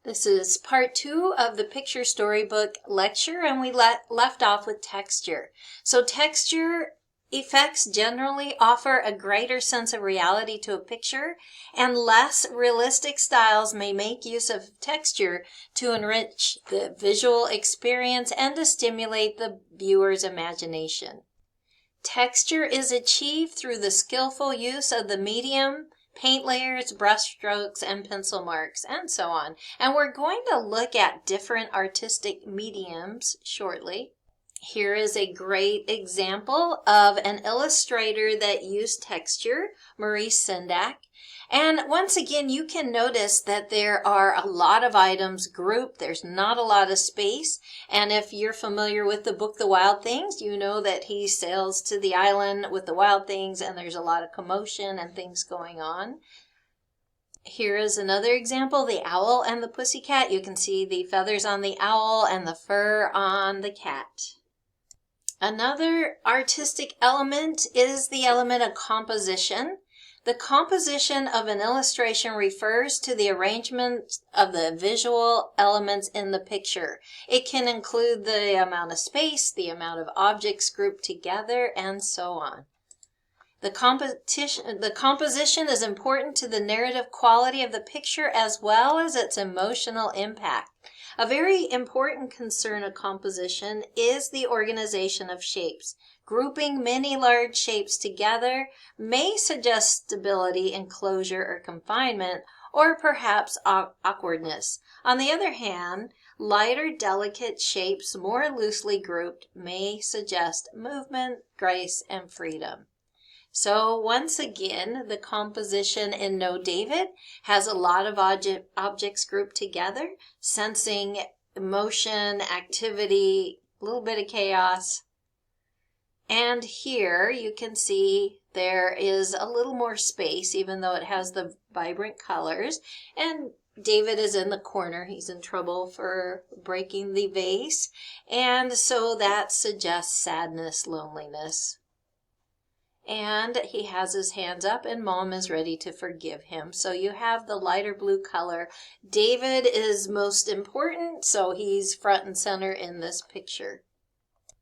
This is part 2 of the picture storybook lecture, and we left off with texture. So texture effects generally offer a greater sense of reality to a picture, and less realistic styles may make use of texture to enrich the visual experience and to stimulate the viewer's imagination. Texture is achieved through the skillful use of the medium, paint layers, brush strokes, and pencil marks, and so on. And we're going to look at different artistic mediums shortly. Here is a great example of an illustrator that used texture, Maurice Sendak. And once again, you can notice that there are a lot of items grouped. There's not a lot of space. And if you're familiar with the book, The Wild Things, you know that he sails to the island with the wild things and there's a lot of commotion and things going on. Here is another example, the owl and the pussycat. You can see the feathers on the owl and the fur on the cat. Another artistic element is the element of composition. The composition of an illustration refers to the arrangement of the visual elements in the picture. It can include the amount of space, the amount of objects grouped together, and so on. The composition is important to the narrative quality of the picture as well as its emotional impact. A very important concern of composition is the organization of shapes. Grouping many large shapes together may suggest stability, enclosure, or confinement, or perhaps awkwardness. On the other hand, lighter, delicate shapes more loosely grouped may suggest movement, grace, and freedom. So once again, the composition in No David has a lot of objects grouped together, sensing motion, activity, a little bit of chaos. And here you can see there is a little more space, even though it has the vibrant colors. And David is in the corner. He's in trouble for breaking the vase. And so that suggests sadness, loneliness. And he has his hands up and Mom is ready to forgive him. So you have the lighter blue color. David is most important, so he's front and center in this picture.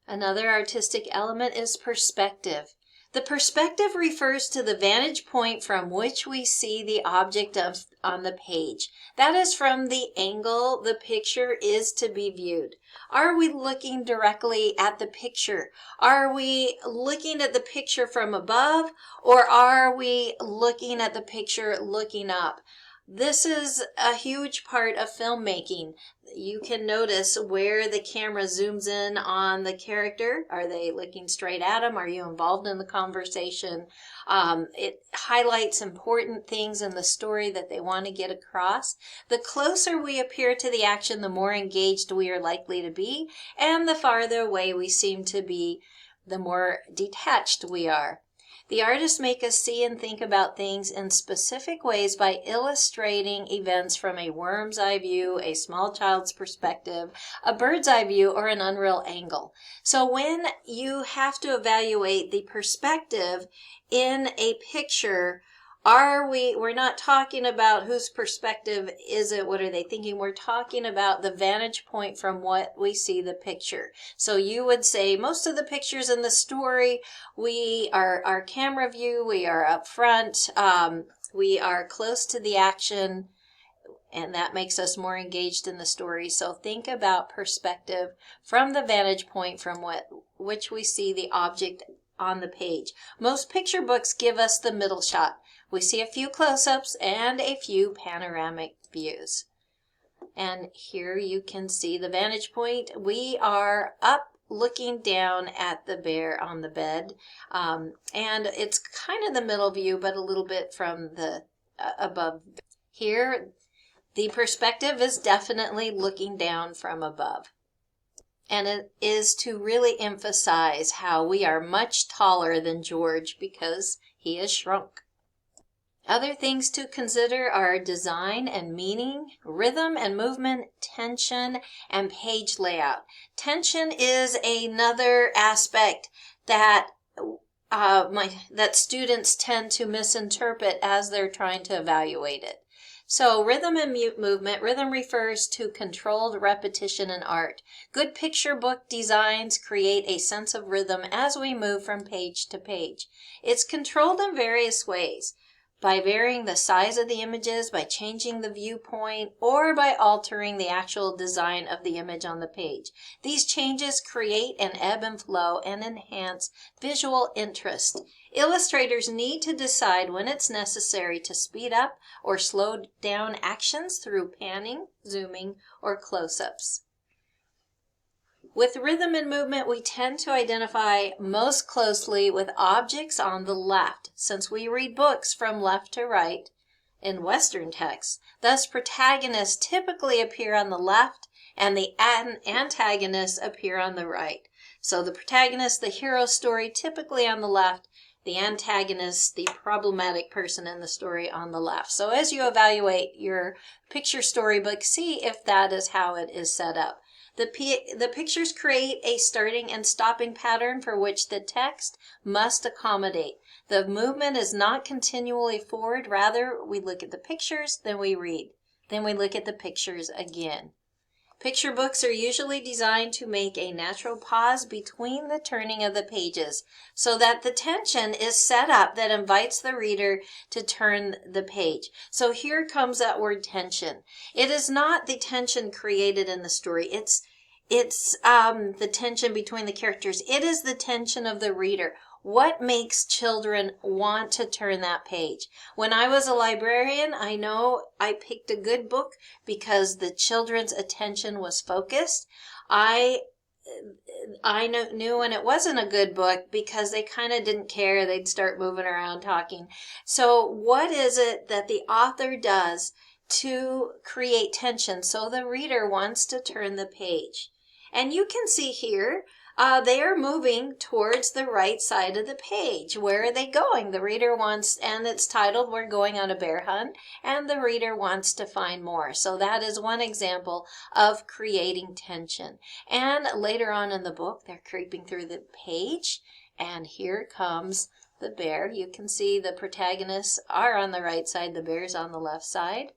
Another artistic element is perspective. The perspective refers to the vantage point from which we see the object on the page. That is from the angle the picture is to be viewed. Are we looking directly at the picture? Are we looking at the picture from above, or are we looking at the picture looking up? This is a huge part of filmmaking. You can notice where the camera zooms in on the character. Are they looking straight at him? Are you involved in the conversation? It highlights important things in the story that they want to get across. The closer we appear to the action, the more engaged we are likely to be, and the farther away we seem to be, the more detached we are. The artists make us see and think about things in specific ways by illustrating events from a worm's eye view, a small child's perspective, a bird's eye view, or an unreal angle. So when you have to evaluate the perspective in a picture, we're not talking about whose perspective is it, what are they thinking, we're talking about the vantage point from what we see the picture. So you would say most of the pictures in the story, we are our camera view, we are up front, we are close to the action, and that makes us more engaged in the story. So think about perspective from the vantage point from which we see the object on the page. Most picture books give us the middle shot. We see a few close-ups and a few panoramic views. And here you can see the vantage point. We are up looking down at the bear on the bed. And it's kind of the middle view, but a little bit from the above. Here, the perspective is definitely looking down from above. And it is to really emphasize how we are much taller than George because he is shrunk. Other things to consider are design and meaning, rhythm and movement, tension, and page layout. Tension is another aspect that that students tend to misinterpret as they're trying to evaluate it. So rhythm and movement. Rhythm refers to controlled repetition in art. Good picture book designs create a sense of rhythm as we move from page to page. It's controlled in various ways, by varying the size of the images, by changing the viewpoint, or by altering the actual design of the image on the page. These changes create an ebb and flow and enhance visual interest. Illustrators need to decide when it's necessary to speed up or slow down actions through panning, zooming, or close-ups. With rhythm and movement, we tend to identify most closely with objects on the left, since we read books from left to right in Western texts. Thus, protagonists typically appear on the left and the antagonists appear on the right. So the protagonist, the hero story, typically on the left, the antagonist, the problematic person in the story, on the left. So as you evaluate your picture storybook, see if that is how it is set up. The pictures create a starting and stopping pattern for which the text must accommodate. The movement is not continually forward. Rather, we look at the pictures, then we read. Then we look at the pictures again. Picture books are usually designed to make a natural pause between the turning of the pages so that the tension is set up that invites the reader to turn the page. So here comes that word tension. It is not the tension created in the story. It's the tension between the characters. It is the tension of the reader. What makes children want to turn that page? When I was a librarian, I know I picked a good book because the children's attention was focused. I knew when it wasn't a good book because they kind of didn't care. They'd start moving around talking. So what is it that the author does to create tension so the reader wants to turn the page? And you can see here, they are moving towards the right side of the page. Where are they going? The reader wants, and it's titled, We're Going on a Bear Hunt, and the reader wants to find more. So that is one example of creating tension. And later on in the book, they're creeping through the page, and here comes the bear. You can see the protagonists are on the right side, the bear's on the left side,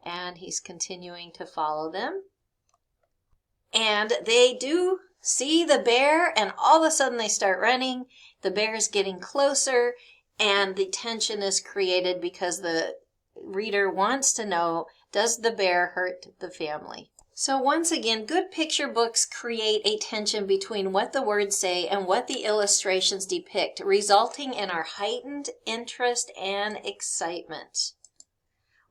and he's continuing to follow them. And they do see the bear, and all of a sudden they start running. The bear is getting closer, and the tension is created because the reader wants to know, does the bear hurt the family? So once again, good picture books create a tension between what the words say and what the illustrations depict, resulting in our heightened interest and excitement.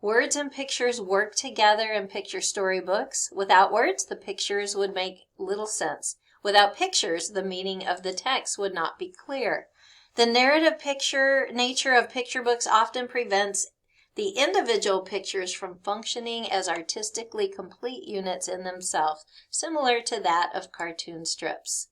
Words and pictures work together in picture storybooks. Without words, the pictures would make little sense. Without pictures, the meaning of the text would not be clear. The narrative nature of picture books often prevents the individual pictures from functioning as artistically complete units in themselves, similar to that of cartoon strips.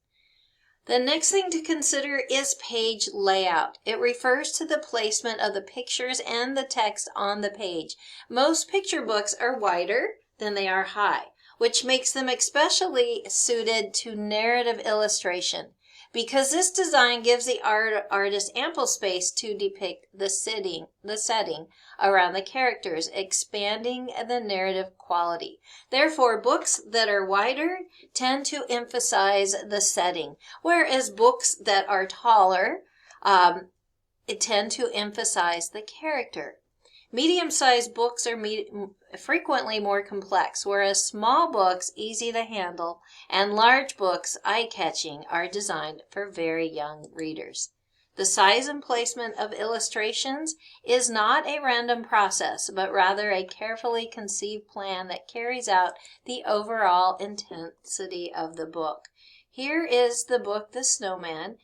The next thing to consider is page layout. It refers to the placement of the pictures and the text on the page. Most picture books are wider than they are high, which makes them especially suited to narrative illustration, because this design gives the artist ample space to depict the setting around the characters, expanding the narrative quality. Therefore, books that are wider tend to emphasize the setting, whereas books that are taller tend to emphasize the character. Medium-sized books are frequently more complex, whereas small books, easy to handle, and large books, eye-catching, are designed for very young readers. The size and placement of illustrations is not a random process, but rather a carefully conceived plan that carries out the overall intensity of the book. Here is the book, The Snowman,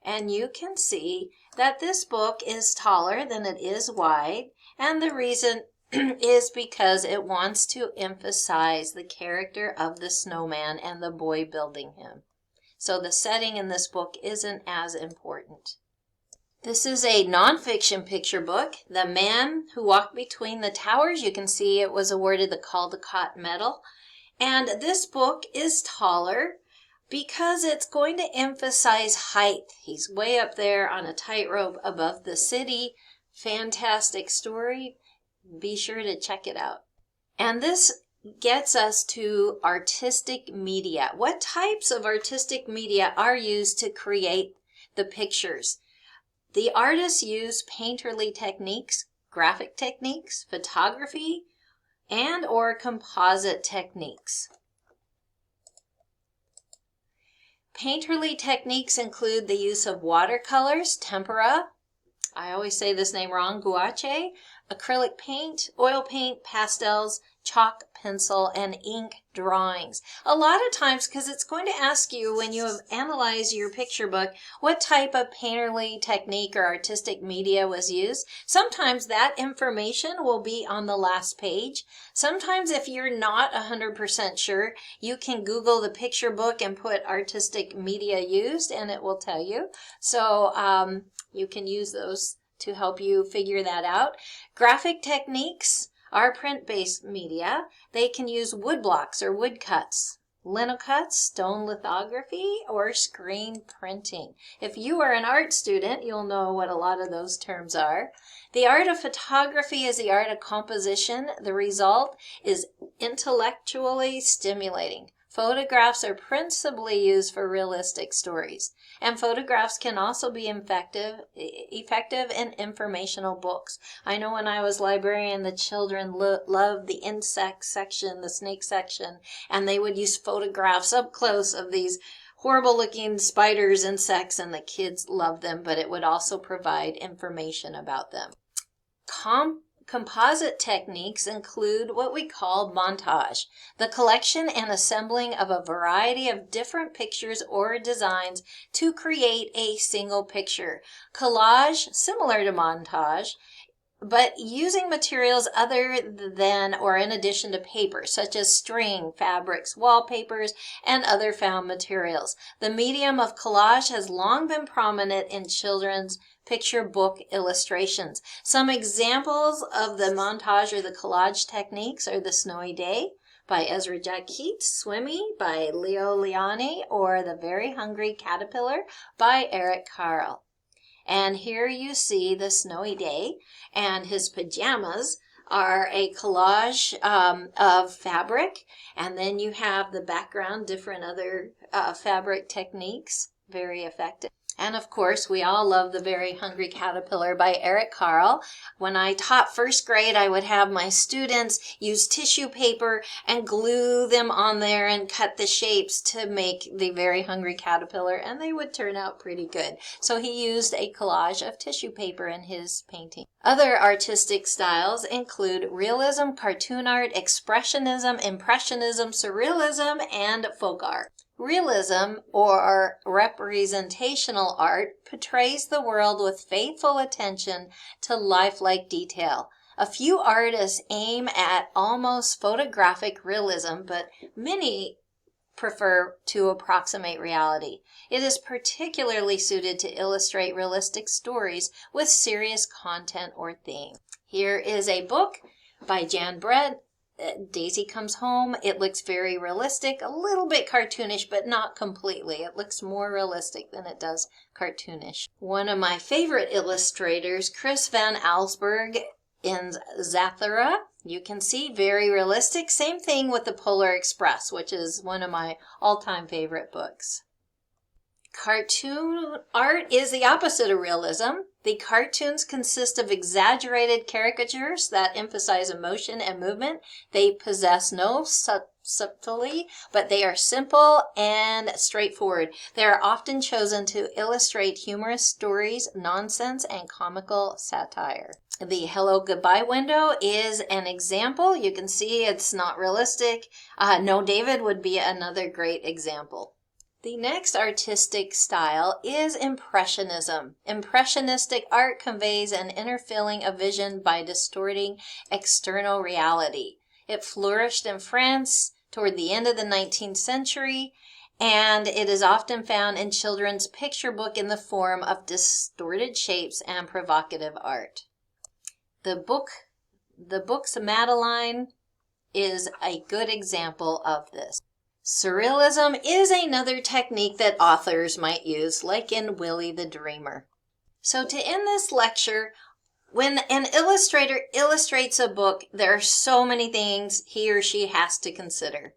and you can see that this book is taller than it is wide, and the reason is because it wants to emphasize the character of the snowman and the boy building him. So the setting in this book isn't as important. This is a nonfiction picture book, The Man Who Walked Between the Towers. You can see it was awarded the Caldecott Medal. And this book is taller because it's going to emphasize height. He's way up there on a tightrope above the city. Fantastic story. Be sure to check it out. And this gets us to artistic media. What types of artistic media are used to create the pictures? The artists use painterly techniques, graphic techniques, photography, and or composite techniques. Painterly techniques include the use of watercolors, tempera, I always say this name wrong, gouache, acrylic paint, oil paint, pastels, chalk, pencil, and ink drawings. A lot of times, because it's going to ask you when you have analyzed your picture book, what type of painterly technique or artistic media was used. Sometimes that information will be on the last page. Sometimes if you're not 100% sure, you can Google the picture book and put artistic media used and it will tell you. So you can use those to help you figure that out. Graphic techniques are print-based media. They can use wood blocks or wood cuts, linocuts, stone lithography, or screen printing. If you are an art student, you'll know what a lot of those terms are. The art of photography is the art of composition. The result is intellectually stimulating. Photographs are principally used for realistic stories, and photographs can also be effective in informational books. I know when I was librarian, the children loved the insect section, the snake section, and they would use photographs up close of these horrible looking spiders, insects, and the kids loved them, but it would also provide information about them. Composite techniques include what we call montage, the collection and assembling of a variety of different pictures or designs to create a single picture. Collage, similar to montage, but using materials other than or in addition to paper, such as string, fabrics, wallpapers, and other found materials. The medium of collage has long been prominent in children's picture book illustrations. Some examples of the montage or the collage techniques are The Snowy Day by Ezra Jack Keats, Swimmy by Leo Lionni, or The Very Hungry Caterpillar by Eric Carle. And here you see the snowy day, and his pajamas are a collage of fabric, and then you have the background, different other fabric techniques, very effective. And of course, we all love The Very Hungry Caterpillar by Eric Carle. When I taught first grade, I would have my students use tissue paper and glue them on there and cut the shapes to make The Very Hungry Caterpillar, and they would turn out pretty good. So he used a collage of tissue paper in his painting. Other artistic styles include realism, cartoon art, expressionism, impressionism, surrealism, and folk art. Realism, or representational art, portrays the world with faithful attention to lifelike detail. A few artists aim at almost photographic realism, but many prefer to approximate reality. It is particularly suited to illustrate realistic stories with serious content or theme. Here is a book by Jan Brett, Daisy Comes Home. It looks very realistic, a little bit cartoonish, but not completely. It looks more realistic than it does cartoonish. One of my favorite illustrators, Chris Van Allsburg, in Zathura. You can see very realistic. Same thing with the Polar Express, which is one of my all-time favorite books. Cartoon art is the opposite of realism. The cartoons consist of exaggerated caricatures that emphasize emotion and movement. They possess no subtlety, but they are simple and straightforward. They are often chosen to illustrate humorous stories, nonsense, and comical satire. The Hello Goodbye window is an example. You can see it's not realistic. No David would be another great example. The next artistic style is Impressionism. Impressionistic art conveys an inner feeling of vision by distorting external reality. It flourished in France toward the end of the 19th century, and it is often found in children's picture book in the form of distorted shapes and provocative art. The book's Madeline is a good example of this. Surrealism is another technique that authors might use, like in Willie the Dreamer. So to end this lecture, When an illustrator illustrates a book, there are so many things he or she has to consider.